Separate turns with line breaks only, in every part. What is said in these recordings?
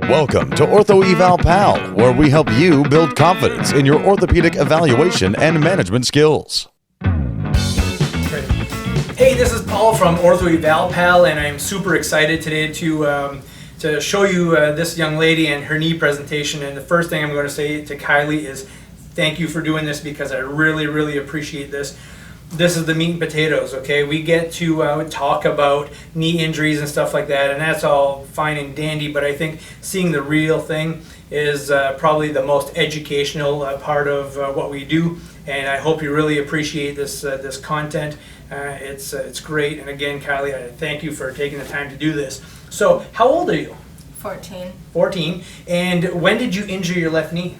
Welcome to Ortho Eval Pal, where we help you build confidence in your orthopedic evaluation and management skills.
Hey, this is Paul from Ortho Eval Pal, and I'm super excited today to show you this young lady and her knee presentation. And the first thing I'm going to say to Kylie is thank you for doing this, because I really appreciate this. This is the meat and potatoes, okay? We get to talk about knee injuries and stuff like that, and that's all fine and dandy, but I think seeing the real thing is probably the most educational part of what we do, and I hope you really appreciate this content. It's great, and again, Kylie, I thank you for taking the time to do this. So, how old are you?
14.
14, and when did you injure your left knee?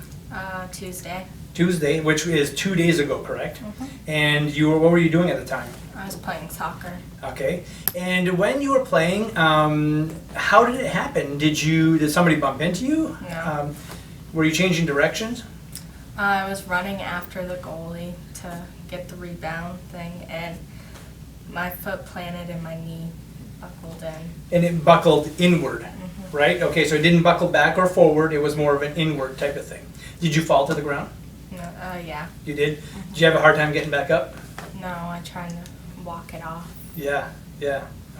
Tuesday,
which is 2 days ago, correct?
Mm-hmm.
And what were you doing at the time?
I was playing soccer.
Okay. And when you were playing, how did it happen? Did somebody bump into you?
No.
Were you changing directions?
I was running after the goalie to get the rebound thing, and my foot planted and my knee buckled in.
And it buckled inward,
Mm-hmm.
right? Okay, so it didn't buckle back or forward. It was more of an inward type of thing. Did you fall to the ground?
No, yeah.
You did? Did you have a hard time getting back up?
No, I tried to walk it off.
Yeah.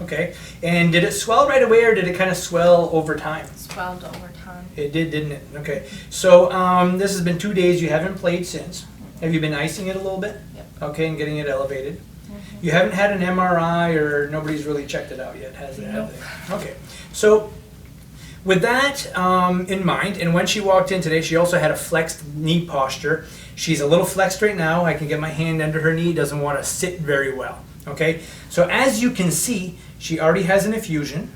Okay. And did it swell right away, or did it kind of swell over time?
It swelled over time.
It did, didn't it? Okay. So this has been 2 days. You haven't played since. Have you been icing it a little bit?
Yep.
Okay, and getting it elevated.
Mm-hmm.
You haven't had an MRI, or nobody's really checked it out yet, has it?
Nope.
Okay. So with that in mind, and when she walked in today, she also had a flexed knee posture. She's a little flexed right now. I can get my hand under her knee. Doesn't want to sit very well. Okay. So as you can see, she already has an effusion.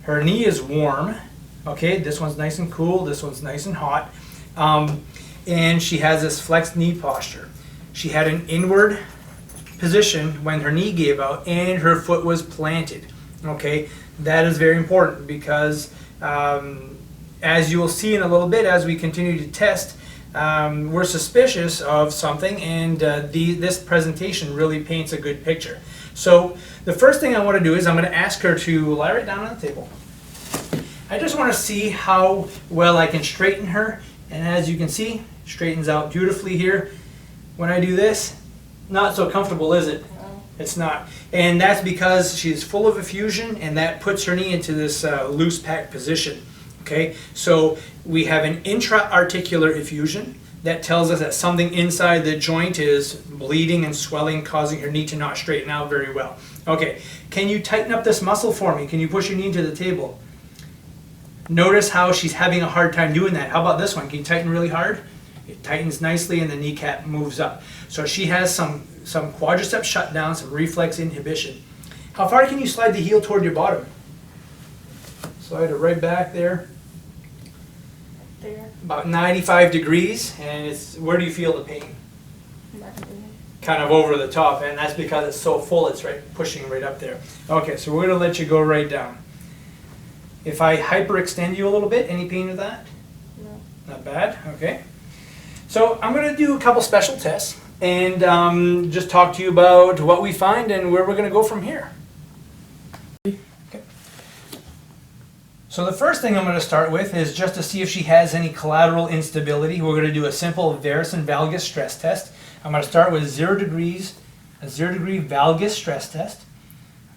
Her knee is warm. Okay. This one's nice and cool. This one's nice and hot. And she has this flexed knee posture. She had an inward position when her knee gave out and her foot was planted. Okay. That is very important, because as you will see in a little bit as we continue to test, we're suspicious of something, and this presentation really paints a good picture. So the first thing I want to do is I'm going to ask her to lie right down on the table. I just want to see how well I can straighten her, and as you can see, straightens out beautifully here. When I do this, not so comfortable, is it?
No.
It's not. And that's because she's full of effusion, and that puts her knee into this loose packed position. Okay, so we have an intra-articular effusion that tells us that something inside the joint is bleeding and swelling, causing her knee to not straighten out very well. Okay, can you tighten up this muscle for me? Can you push your knee into the table? Notice how she's having a hard time doing that. How about this one? Can you tighten really hard? It tightens nicely and the kneecap moves up. So she has some quadricep shutdown, some reflex inhibition. How far can you slide the heel toward your bottom? Slide it right back there.
There.
About 95 degrees, and where do you feel the pain? Kind of over the top, and that's because it's so full, it's pushing right up there. Okay, so we're going to let you go right down. If I hyperextend you a little bit, any pain with that?
No.
Not bad, okay. So I'm going to do a couple special tests and just talk to you about what we find and where we're going to go from here. So the first thing I'm going to start with is just to see if she has any collateral instability. We're going to do a simple varus and valgus stress test. I'm going to start with 0 degrees, a 0-degree valgus stress test.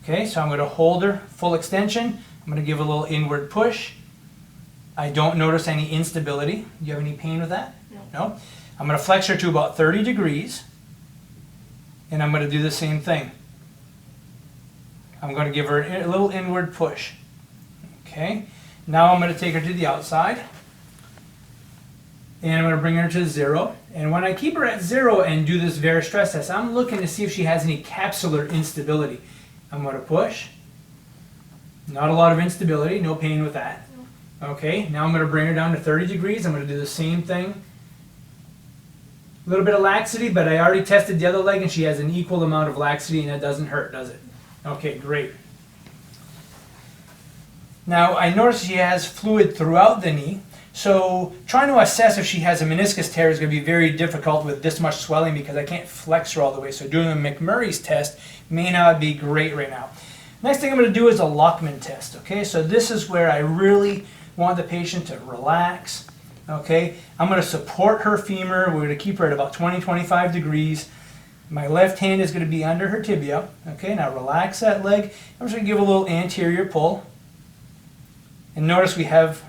Okay, so I'm going to hold her full extension. I'm going to give a little inward push. I don't notice any instability. Do you have any pain with that? No. I'm going to flex her to about 30 degrees, and I'm going to do the same thing. I'm going to give her a little inward push. Okay, now I'm going to take her to the outside, and I'm going to bring her to 0. And when I keep her at 0 and do this varus stress test, I'm looking to see if she has any capsular instability. I'm going to push. Not a lot of instability, no pain with that. Okay, now I'm going to bring her down to 30 degrees. I'm going to do the same thing. A little bit of laxity, but I already tested the other leg, and she has an equal amount of laxity, and that doesn't hurt, does it? Okay, great. Now, I notice she has fluid throughout the knee, so trying to assess if she has a meniscus tear is going to be very difficult with this much swelling, because I can't flex her all the way. So doing a McMurray's test may not be great right now. Next thing I'm going to do is a Lachman test. Okay, so this is where I really want the patient to relax. Okay, I'm going to support her femur. We're going to keep her at about 20-25 degrees. My left hand is going to be under her tibia. Okay, now relax that leg. I'm just going to give a little anterior pull. And notice we have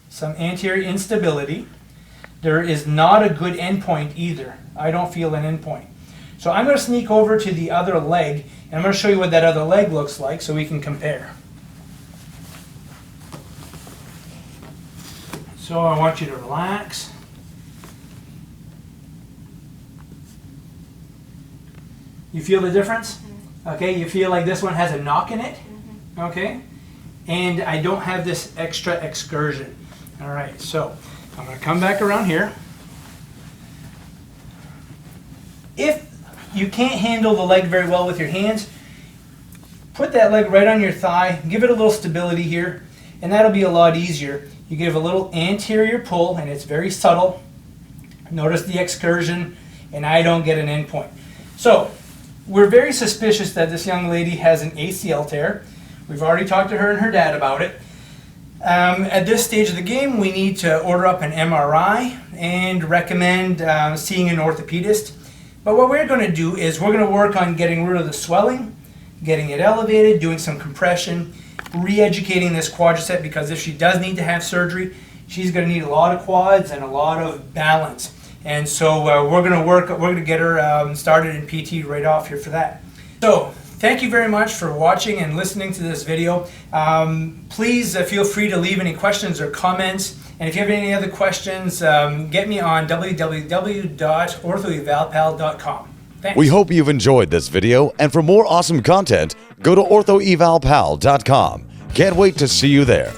some anterior instability. There is not a good endpoint either. I don't feel an endpoint. So I'm going to sneak over to the other leg, and I'm going to show you what that other leg looks like so we can compare. So I want you to relax. You feel the difference? Okay, you feel like this one has a knock in it? Okay, and I don't have this extra excursion. All right, so I'm going to come back around here. If you can't handle the leg very well with your hands, put that leg right on your thigh, give it a little stability here, and that'll be a lot easier. You give a little anterior pull, and it's very subtle. Notice the excursion, and I don't get an endpoint. So, we're very suspicious that this young lady has an ACL tear. We've already talked to her and her dad about it. At this stage of the game, we need to order up an MRI and recommend seeing an orthopedist. But what we're going to do is we're going to work on getting rid of the swelling, getting it elevated, doing some compression, re-educating this quadricep, because if she does need to have surgery, she's going to need a lot of quads and a lot of balance. And so we're going to get her started in PT right off here for that. So thank you very much for watching and listening to this video. Please feel free to leave any questions or comments. And if you have any other questions, get me on www.orthoevalpal.com. Thanks.
We hope you've enjoyed this video, and for more awesome content, go to orthoevalpal.com. Can't wait to see you there.